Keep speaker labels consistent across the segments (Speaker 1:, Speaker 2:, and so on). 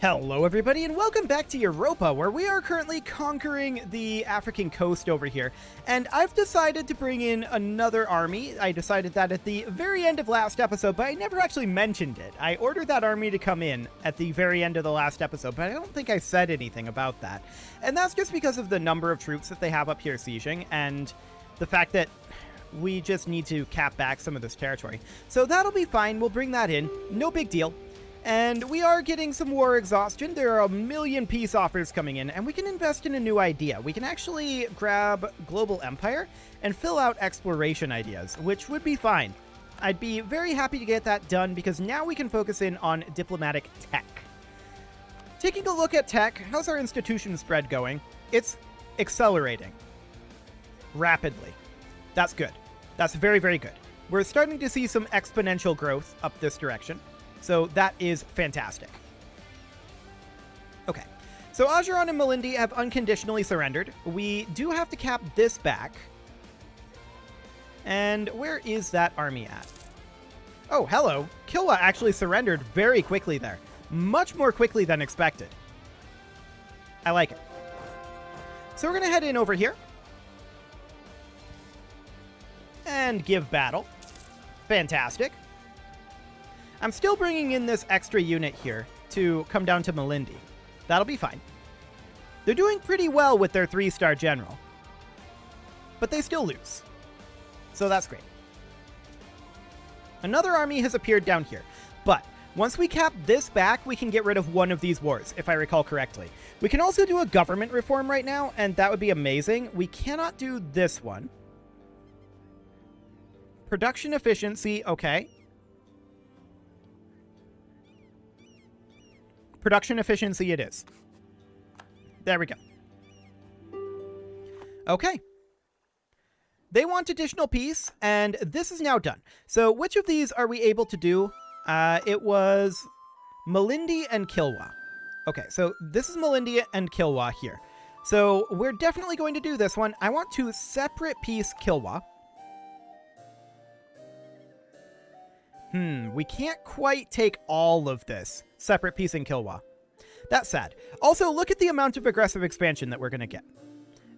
Speaker 1: Hello everybody and welcome back to Europa, where we are currently conquering the African coast over here. And I've decided to bring in another army. I decided that at the very end of last episode, but I never actually mentioned it. I ordered that army to come in at the very end of the last episode, but I don't think I said anything about that. And that's just because of the number of troops that they have up here sieging, and the fact that we just need to cap back some of this territory. So that'll be fine, we'll bring that in, no big deal. And we are getting some war exhaustion. There are 1 million peace offers coming in, and we can invest in a new idea. We can actually grab Global Empire and fill out exploration ideas, which would be fine. I'd be very happy to get that done because now we can focus in on diplomatic tech. Taking a look at tech, how's our institution spread going? It's accelerating rapidly. That's good. That's very, very good. We're starting to see some exponential growth up this direction. So that is fantastic. Okay, so Ajuran and Malindi have unconditionally surrendered. We do have to cap this back. And where is that army at? Oh, hello. Kilwa actually surrendered very quickly there. Much more quickly than expected. I like it. So we're going to head in over here. And give battle. Fantastic. I'm still bringing in this extra unit here to come down to Malindi. That'll be fine. They're doing pretty well with their 3-star general. But they still lose. So that's great. Another army has appeared down here. But once we cap this back, we can get rid of one of these wars, if I recall correctly. We can also do a government reform right now, and that would be amazing. We cannot do this one. Production efficiency, okay. Production efficiency it is. There we go. Okay. They want additional peace, and this is now done. So which of these are we able to do? It was Malindi and Kilwa. Okay, so this is Malindi and Kilwa here. So we're definitely going to do this one. I want to separate peace Kilwa. We can't quite take all of this. Separate peace in Kilwa. That's sad. Also, look at the amount of aggressive expansion that we're going to get.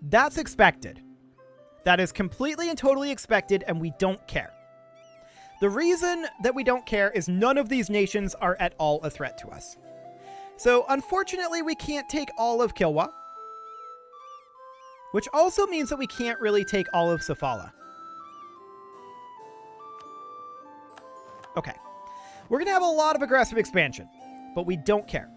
Speaker 1: That's expected. That is completely and totally expected, and we don't care. The reason that we don't care is none of these nations are at all a threat to us. So, unfortunately, we can't take all of Kilwa. Which also means that we can't really take all of Sofala. Okay. We're going to have a lot of aggressive expansion, but we don't care.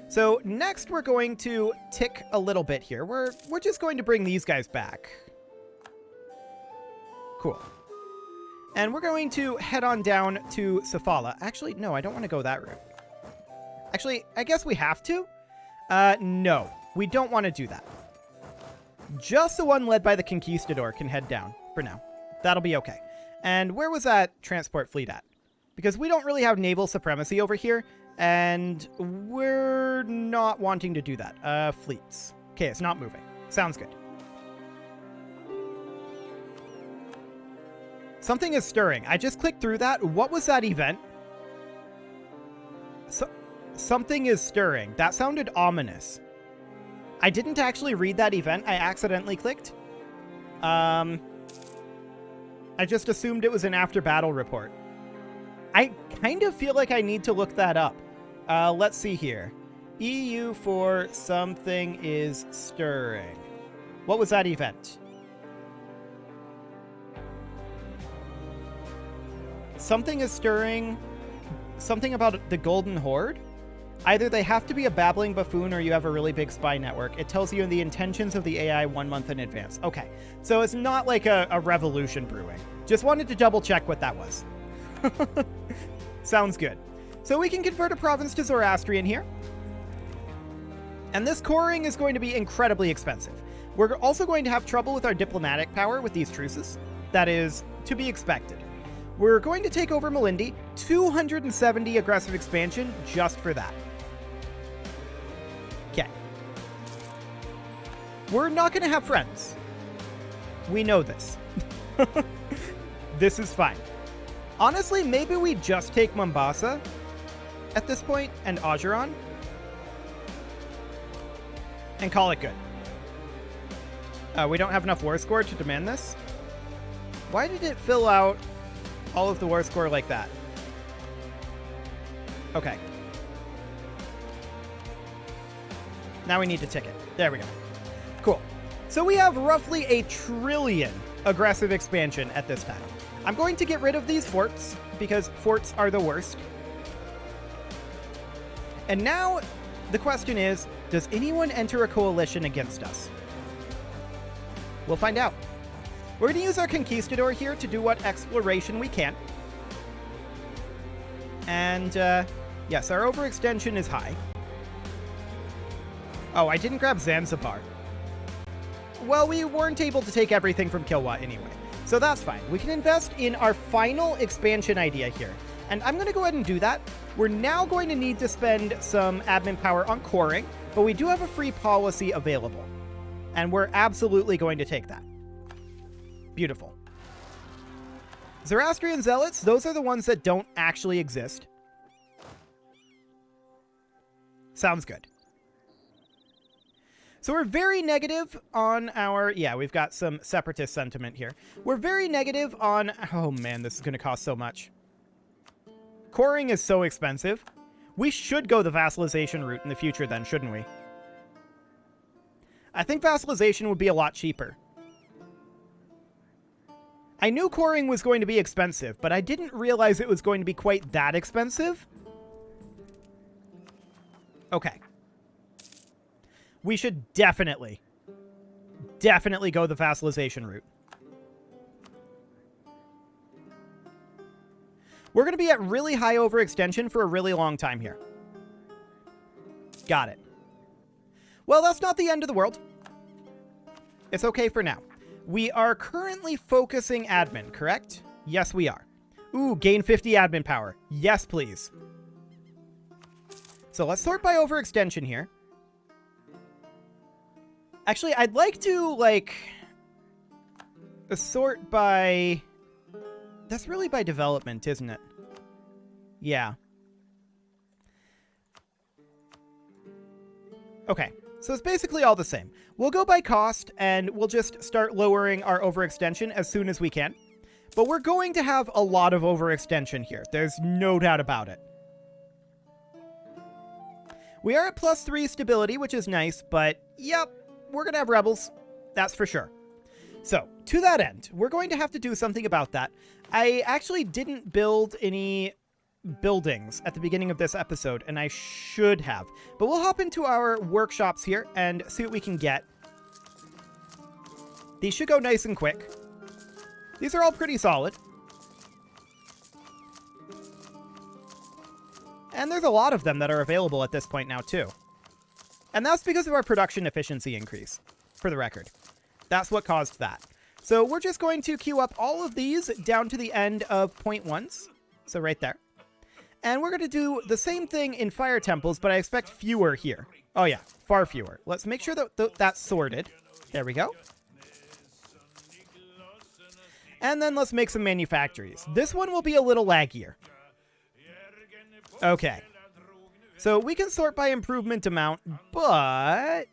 Speaker 1: So next we're going to tick a little bit here. We're just going to bring these guys back. Cool. And we're going to head on down to Sofala. Actually, no, I don't want to go that route. Actually, I guess we have to. No, we don't want to do that. Just the one led by the Conquistador can head down for now. That'll be okay. And where was that transport fleet at? Because we don't really have naval supremacy over here, and we're not wanting to do that. Fleets. Okay, it's not moving. Sounds good. Something is stirring. I just clicked through that. What was that event? Something is stirring. That sounded ominous. I didn't actually read that event. I accidentally clicked. I just assumed it was an after-battle report. I kind of feel like I need to look that up. Let's see here. EU for something is stirring. What was that event? Something is stirring. Something about the Golden Horde? Either they have to be a babbling buffoon or you have a really big spy network. It tells you the intentions of the AI 1 month in advance. Okay, so it's not like a revolution brewing. Just wanted to double check what that was. Sounds good. So we can convert a province to Zoroastrian here. And this coring is going to be incredibly expensive. We're also going to have trouble with our diplomatic power with these truces. That is to be expected. We're going to take over Malindi. 270 aggressive expansion just for that. Okay. We're not going to have friends. We know this. This is fine. Honestly, maybe we just take Mombasa at this point and Ajuran. and call it good. We don't have enough war score to demand this. Why did it fill out all of the war score like that? Okay. Now we need to tick it. There we go. Cool. So we have roughly 1 trillion aggressive expansion at this time. I'm going to get rid of these forts because forts are the worst. And now the question is, does anyone enter a coalition against us? We'll find out. We're going to use our conquistador here to do what exploration we can. And yes, our overextension is high. Oh, I didn't grab Zanzibar. Well, we weren't able to take everything from Kilwa anyway, so that's fine. We can invest in our final expansion idea here, and I'm going to go ahead and do that. We're now going to need to spend some admin power on coring, but we do have a free policy available, and we're absolutely going to take that. Beautiful. Zoroastrian Zealots, those are the ones that don't actually exist. Sounds good. So we're very negative on our... Yeah, we've got some separatist sentiment here. We're very negative on... Oh man, this is going to cost so much. Coring is so expensive. We should go the vassalization route in the future then, shouldn't we? I think vassalization would be a lot cheaper. I knew coring was going to be expensive, but I didn't realize it was going to be quite that expensive. Okay. We should definitely go the vassalization route. We're going to be at really high overextension for a really long time here. Got it. Well, that's not the end of the world. It's okay for now. We are currently focusing admin, correct? Yes, we are. Ooh, gain 50 admin power. Yes, please. So let's sort by overextension here. Actually, I'd like to, like, sort by... That's really by development, isn't it? Yeah. Okay, so it's basically all the same. We'll go by cost, and we'll just start lowering our overextension as soon as we can. But we're going to have a lot of overextension here. There's no doubt about it. We are at +3 stability, which is nice, but yep, we're going to have rebels. That's for sure. So, to that end, we're going to have to do something about that. I actually didn't build any buildings at the beginning of this episode, and I should have. But we'll hop into our workshops here and see what we can get. These should go nice and quick. These are all pretty solid. And there's a lot of them that are available at this point now, too. And that's because of our production efficiency increase, for the record. That's what caused that. So we're just going to queue up all of these down to the end of 0.1s. So right there. And we're going to do the same thing in fire temples, but I expect fewer here. Oh yeah, far fewer. Let's make sure that that's sorted. There we go. And then let's make some manufactories. This one will be a little laggier. Okay. So we can sort by improvement amount, but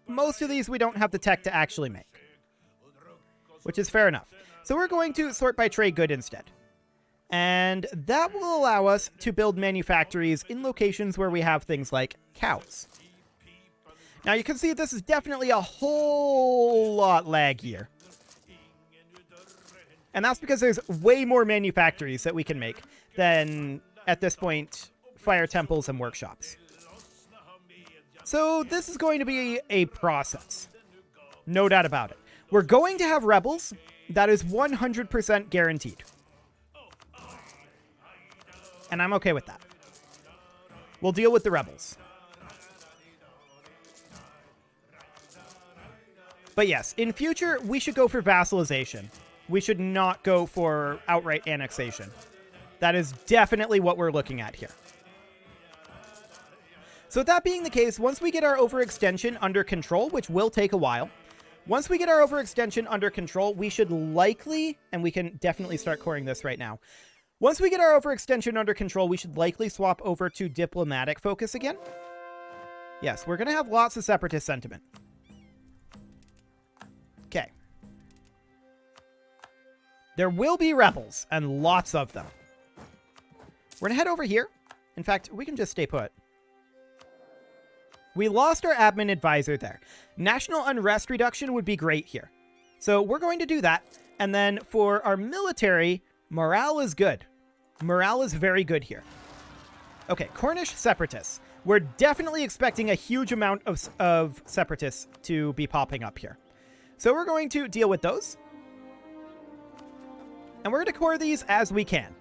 Speaker 1: most of these we don't have the tech to actually make, which is fair enough. So we're going to sort by trade good instead. And that will allow us to build manufactories in locations where we have things like cows. Now you can see this is definitely a whole lot laggier. And that's because there's way more manufactories that we can make than, at this point, fire temples and workshops. So this is going to be a process. No doubt about it. We're going to have rebels. That is 100% guaranteed. And I'm okay with that. We'll deal with the rebels. But yes, in future, we should go for vassalization. We should not go for outright annexation. That is definitely what we're looking at here. So with that being the case, once we get our overextension under control, which will take a while, once we get our overextension under control, we should likely, and we can definitely start coring this right now. Once we get our overextension under control, we should likely swap over to diplomatic focus again. Yes, we're going to have lots of separatist sentiment. Okay. There will be rebels, and lots of them. We're going to head over here. In fact, we can just stay put. We lost our admin advisor there. National unrest reduction would be great here. So we're going to do that. And then for our military, morale is good. Morale is very good here. Okay, Cornish separatists. We're definitely expecting a huge amount of separatists to be popping up here. So we're going to deal with those. And we're going to core these as we can.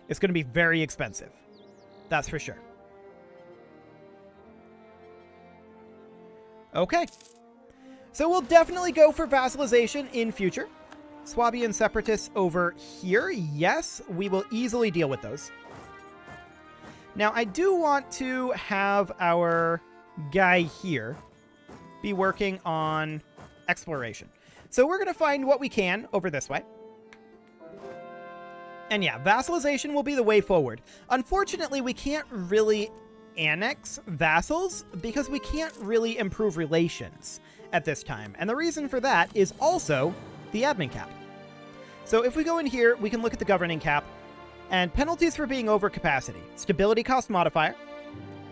Speaker 1: It's going to be very expensive. That's for sure. Okay. So we'll definitely go for vassalization in future. Swabian separatists over here. Yes, we will easily deal with those. Now, I do want to have our guy here be working on exploration. So we're going to find what we can over this way. And yeah, vassalization will be the way forward. Unfortunately, we can't really annex vassals because we can't really improve relations at this time. And the reason for that is also the admin cap. So if we go in here, we can look at the governing cap and penalties for being over capacity. Stability cost modifier,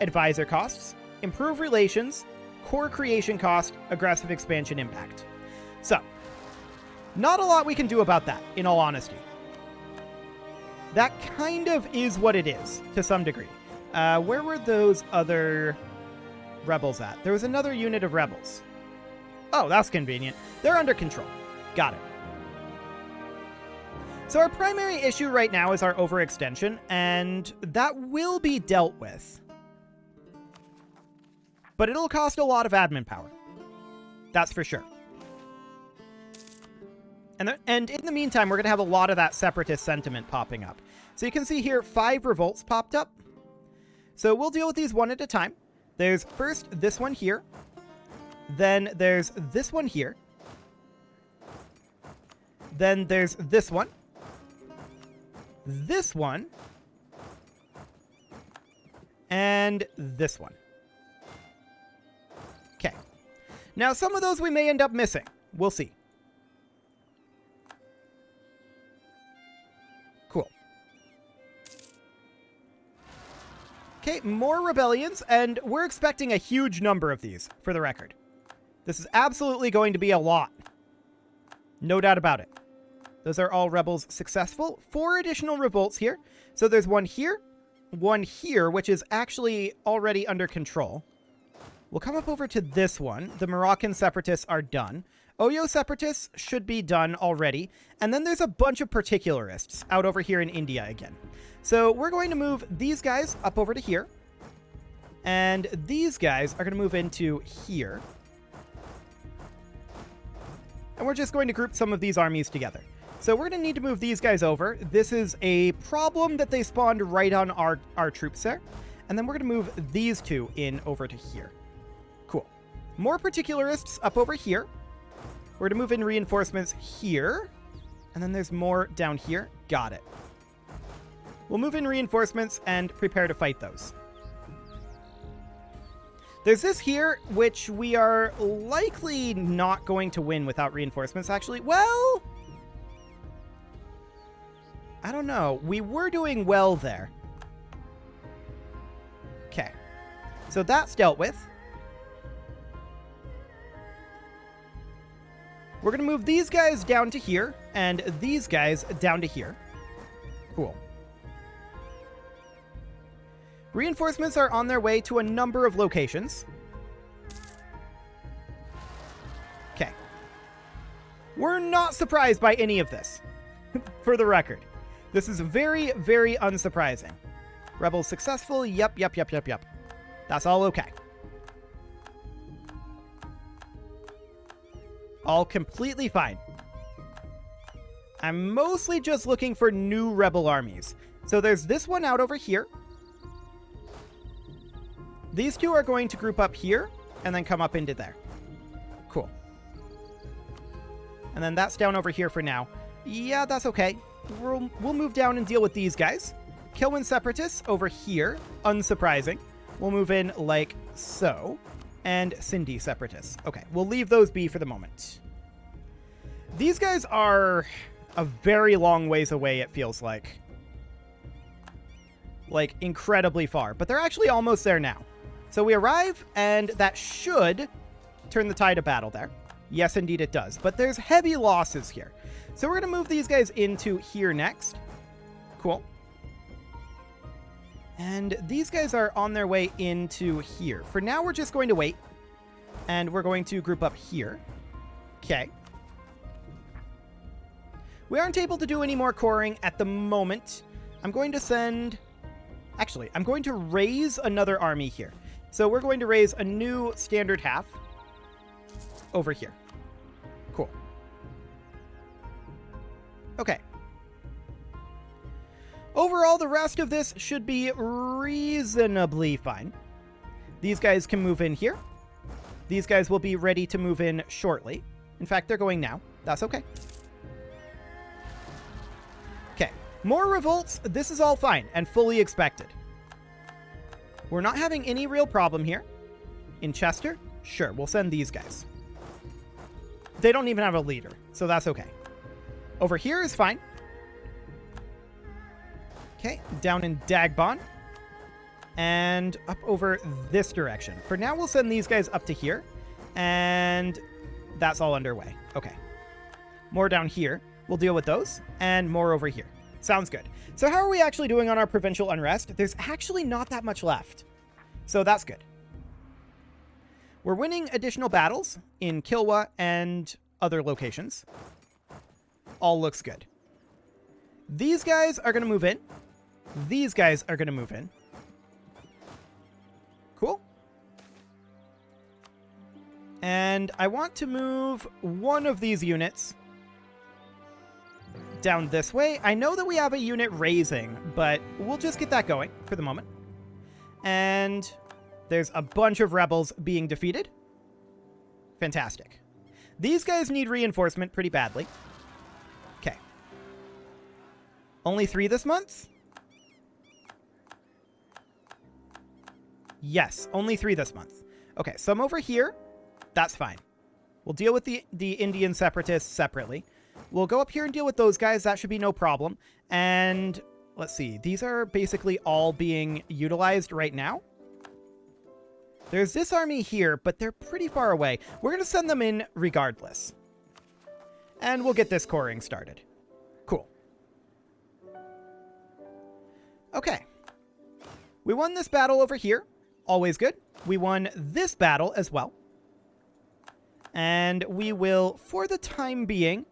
Speaker 1: advisor costs, improve relations, core creation cost, aggressive expansion impact. So, not a lot we can do about that, in all honesty. That kind of is what it is, to some degree. Where were those other rebels at? There was another unit of rebels. Oh, that's convenient. They're under control. Got it. So our primary issue right now is our overextension, and that will be dealt with. But it'll cost a lot of admin power. That's for sure. And in the meantime, we're going to have a lot of that separatist sentiment popping up. So you can see here, 5 revolts popped up. So we'll deal with these one at a time. There's first this one here. Then there's this one here. Then there's this one. This one. And this one. Okay. Now, some of those we may end up missing. We'll see. Cool. Okay, more rebellions, and we're expecting a huge number of these, for the record. This is absolutely going to be a lot. No doubt about it. Those are all rebels successful. 4 additional revolts here. So there's one here, which is actually already under control. We'll come up over to this one. The Moroccan separatists are done. Oyo separatists should be done already. And then there's a bunch of particularists out over here in India again. So we're going to move these guys up over to here. And these guys are going to move into here. And we're just going to group some of these armies together. So we're going to need to move these guys over. This is a problem that they spawned right on our troops there. And then we're going to move these two in over to here. Cool. More particularists up over here. We're going to move in reinforcements here. And then there's more down here. Got it. We'll move in reinforcements and prepare to fight those. There's this here, which we are likely not going to win without reinforcements, actually. Well, I don't know. We were doing well there. Okay. So that's dealt with. We're going to move these guys down to here, and these guys down to here. Cool. Reinforcements are on their way to a number of locations. Okay. We're not surprised by any of this, for the record. This is very, very unsurprising. Rebels successful. Yep. That's all okay. All completely fine. I'm mostly just looking for new rebel armies. So there's this one out over here. These two are going to group up here and then come up into there. Cool. And then that's down over here for now. Yeah, that's okay. We'll move down and deal with these guys. Kilwin separatists over here. Unsurprising. We'll move in like so. And Cindy separatists. Okay, we'll leave those be for the moment. These guys are a very long ways away, it feels like. Like, incredibly far. But they're actually almost there now. So we arrive, and that should turn the tide of battle there. Yes, indeed it does. But there's heavy losses here. So we're going to move these guys into here next. Cool. And these guys are on their way into here. For now, we're just going to wait. And we're going to group up here. Okay. We aren't able to do any more coring at the moment. I'm going to send... Actually, I'm going to raise another army here. So we're going to raise a new standard half over here. Cool. Okay. Overall, the rest of this should be reasonably fine. These guys can move in here. These guys will be ready to move in shortly. In fact, they're going now. That's okay. Okay. More revolts. This is all fine and fully expected. We're not having any real problem here. In Chester, sure, we'll send these guys. They don't even have a leader, so that's okay. Over here is fine. Okay, down in Dagbon. And up over this direction. For now, we'll send these guys up to here. And that's all underway. Okay. More down here. We'll deal with those. And more over here. Sounds good. So how are we actually doing on our provincial unrest? There's actually not that much left. So that's good. We're winning additional battles in Kilwa and other locations. All looks good. These guys are going to move in. These guys are going to move in. Cool. And I want to move one of these units down this way. I know that we have a unit raising, but we'll just get that going for the moment. And there's a bunch of rebels being defeated. Fantastic. These guys need reinforcement pretty badly. Okay. Only 3 this month? Yes, only 3 this month. Okay, some over here. That's fine. We'll deal with the Indian separatists separately. We'll go up here and deal with those guys. That should be no problem. And let's see. These are basically all being utilized right now. There's this army here, but they're pretty far away. We're going to send them in regardless. And we'll get this coring started. Cool. Okay. We won this battle over here. Always good. We won this battle as well. And we will, for the time being,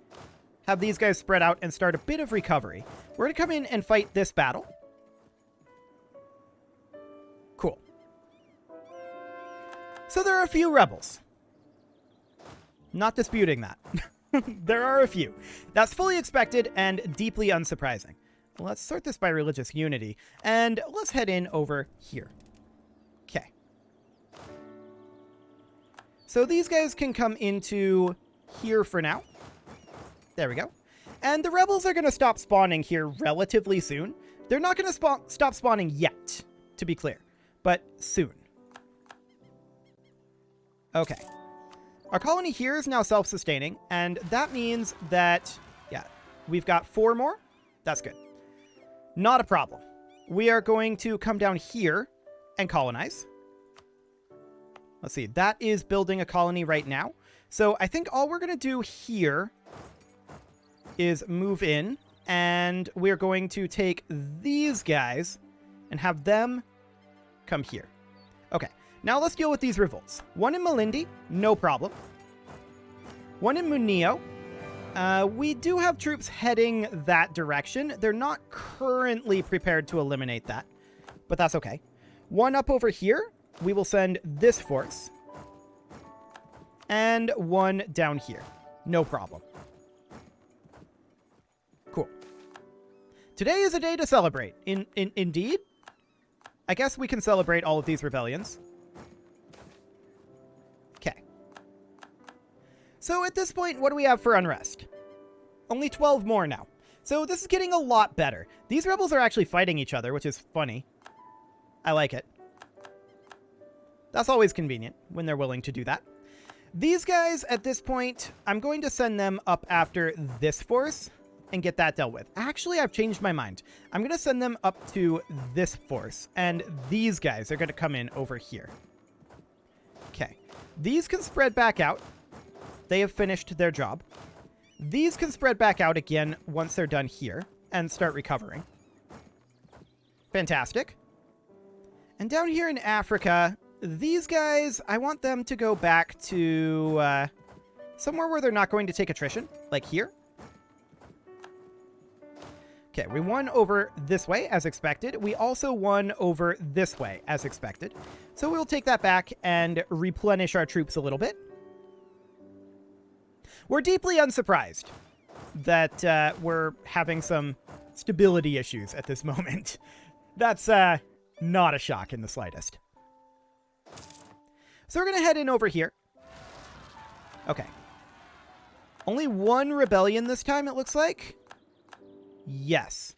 Speaker 1: have these guys spread out and start a bit of recovery. We're going to come in and fight this battle. Cool. So there are a few rebels. Not disputing that. There are a few. That's fully expected and deeply unsurprising. Let's sort this by religious unity. And let's head in over here. Okay. So these guys can come into here for now. There we go. And the rebels are going to stop spawning here relatively soon. They're not going to stop spawning yet, to be clear, but soon. Okay. Our colony here is now self-sustaining, and that means that, yeah, we've got 4 more. That's good. Not a problem. We are going to come down here and colonize. Let's see. That is building a colony right now. So I think all we're going to do here is move in, and we're going to take these guys and have them come here. Okay. Now let's deal with these revolts. One in Malindi, no problem. One in Munio. We do have troops heading that direction. They're not currently prepared to eliminate that, but that's okay. One up over here. We will send this force. And one down here. No problem. Cool. Today is a day to celebrate. Indeed. I guess we can celebrate all of these rebellions. Okay. So at this point, what do we have for unrest? Only 12 more now. So this is getting a lot better. These rebels are actually fighting each other, which is funny. I like it. That's always convenient when they're willing to do that. These guys, at this point, I'm going to send them up after this force and get that dealt with. Actually, I've changed my mind. I'm going to send them up to this force, and these guys are going to come in over here. Okay. These can spread back out. They have finished their job. These can spread back out again once they're done here and start recovering. Fantastic. And down here in Africa, these guys, I want them to go back to somewhere where they're not going to take attrition, like here. Okay, we won over this way, as expected. We also won over this way, as expected. So we'll take that back and replenish our troops a little bit. We're deeply unsurprised that we're having some stability issues at this moment. That's not a shock in the slightest. So we're going to head in over here. Okay. Only one rebellion this time, it looks like. Yes.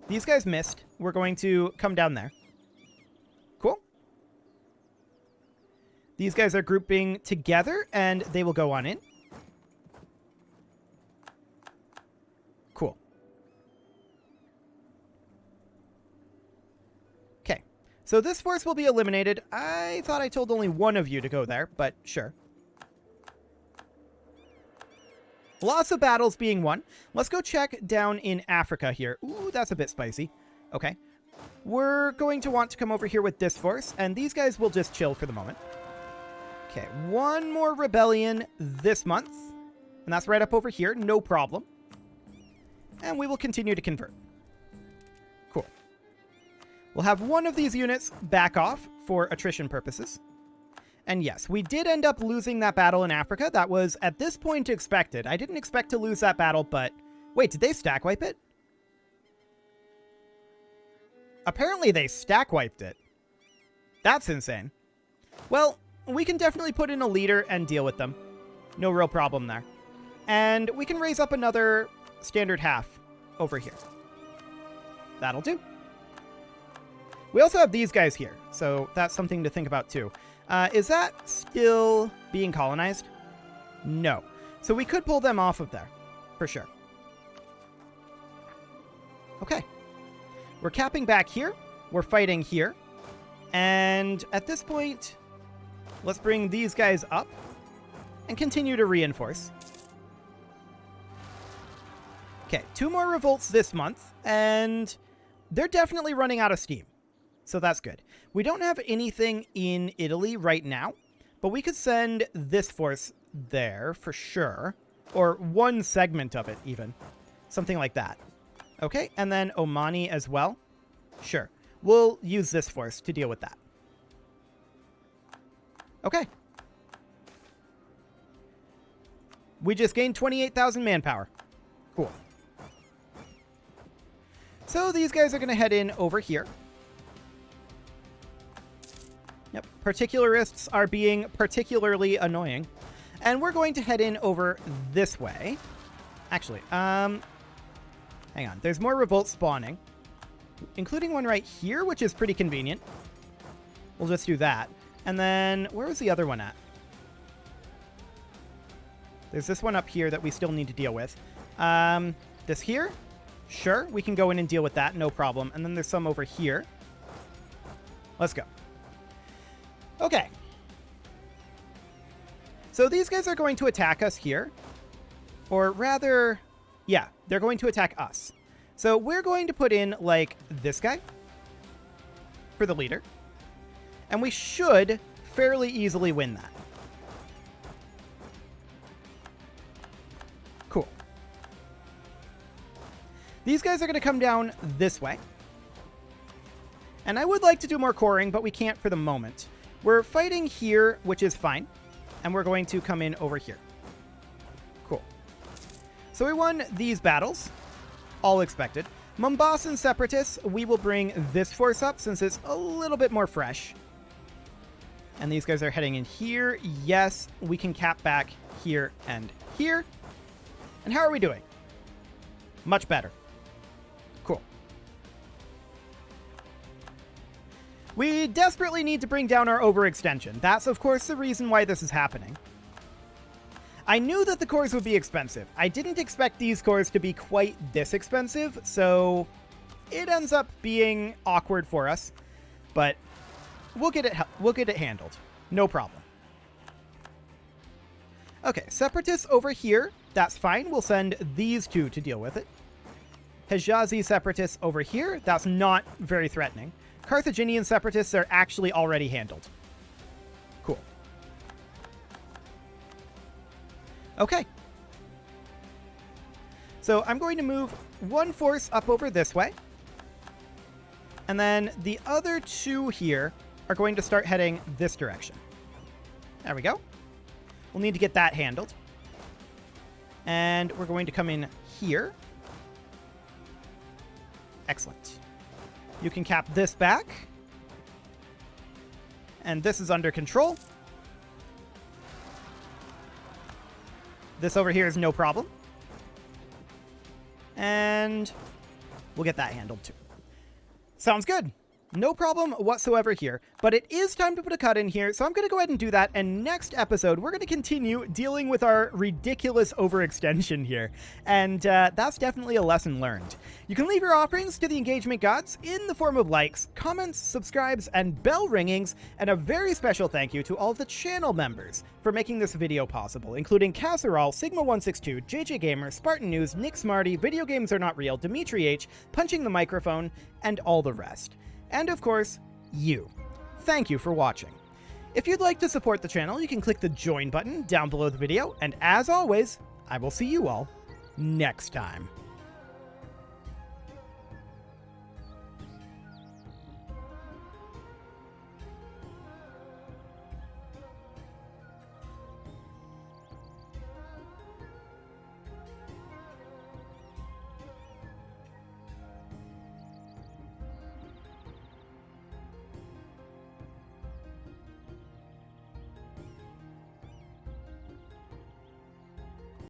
Speaker 1: These guys missed. We're going to come down there. Cool. These guys are grouping together, and they will go on in. Cool. Okay. So this force will be eliminated. I thought I told only one of you to go there, but sure. Lots of battles being won. Let's go check down in Africa here. Ooh, that's a bit spicy. Okay. We're going to want to come over here with this force, and these guys will just chill for the moment. Okay, one more rebellion this month, and that's right up over here. No problem. And we will continue to convert. Cool. We'll have one of these units back off for attrition purposes. And yes, we did end up losing that battle in Africa. That was, at this point, expected. I didn't expect to lose that battle, but... Wait, did they stack wipe it? Apparently they stack wiped it. That's insane. Well, we can definitely put in a leader and deal with them. No real problem there. And we can raise up another standard half over here. That'll do. We also have these guys here, so that's something to think about too. Is that still being colonized? No. So we could pull them off of there, for sure. Okay. We're capping back here. We're fighting here. And at this point, let's bring these guys up and continue to reinforce. Okay, 2 more revolts this month, and they're definitely running out of steam. So that's good. We don't have anything in Italy right now, but we could send this force there for sure. Or one segment of it, even. Something like that. Okay, and then Omani as well. Sure. We'll use this force to deal with that. Okay. We just gained 28,000 manpower. Cool. So these guys are going to head in over here. Yep, particularists are being particularly annoying. And we're going to head in over this way. Actually, hang on. There's more revolts spawning, including one right here, which is pretty convenient. We'll just do that. And then, where was the other one at? There's this one up here that we still need to deal with. This here? Sure, we can go in and deal with that, no problem. And then there's some over here. Let's go. Okay. So these guys are going to attack us here. Or rather, yeah, they're going to attack us. So we're going to put in, like, this guy for the leader. And we should fairly easily win that. Cool. These guys are going to come down this way. And I would like to do more coring, but we can't for the moment. We're fighting here, which is fine. And we're going to come in over here. Cool. So we won these battles. All expected. Mombasan Separatists, we will bring this force up since it's a little bit more fresh. And these guys are heading in here. Yes, we can cap back here and here. And how are we doing? Much better. Cool. We desperately need to bring down our overextension. That's, of course, the reason why this is happening. I knew that the cores would be expensive. I didn't expect these cores to be quite this expensive, so it ends up being awkward for us. But we'll get it handled. No problem. Okay, Separatists over here. That's fine. We'll send these two to deal with it. Hijazi Separatists over here. That's not very threatening. Carthaginian Separatists are actually already handled. Cool. Okay. So I'm going to move one force up over this way. And then the other two here are going to start heading this direction. There we go. We'll need to get that handled. And we're going to come in here. Excellent. You can cap this back. And this is under control. This over here is no problem. And we'll get that handled too. Sounds good. No problem whatsoever here, but it is time to put a cut in here, so I'm going to go ahead and do that, and next episode, we're going to continue dealing with our ridiculous overextension here, and that's definitely a lesson learned. You can leave your offerings to the engagement gods in the form of likes, comments, subscribes, and bell ringings, and a very special thank you to all of the channel members for making this video possible, including Casserole, Sigma162, JJ Gamer, Spartan News, Nick Smarty, Video Games Are Not Real, Dimitri H, Punching the Microphone, and all the rest. And of course, you. Thank you for watching. If you'd like to support the channel, you can click the join button down below the video, and as always, I will see you all next time.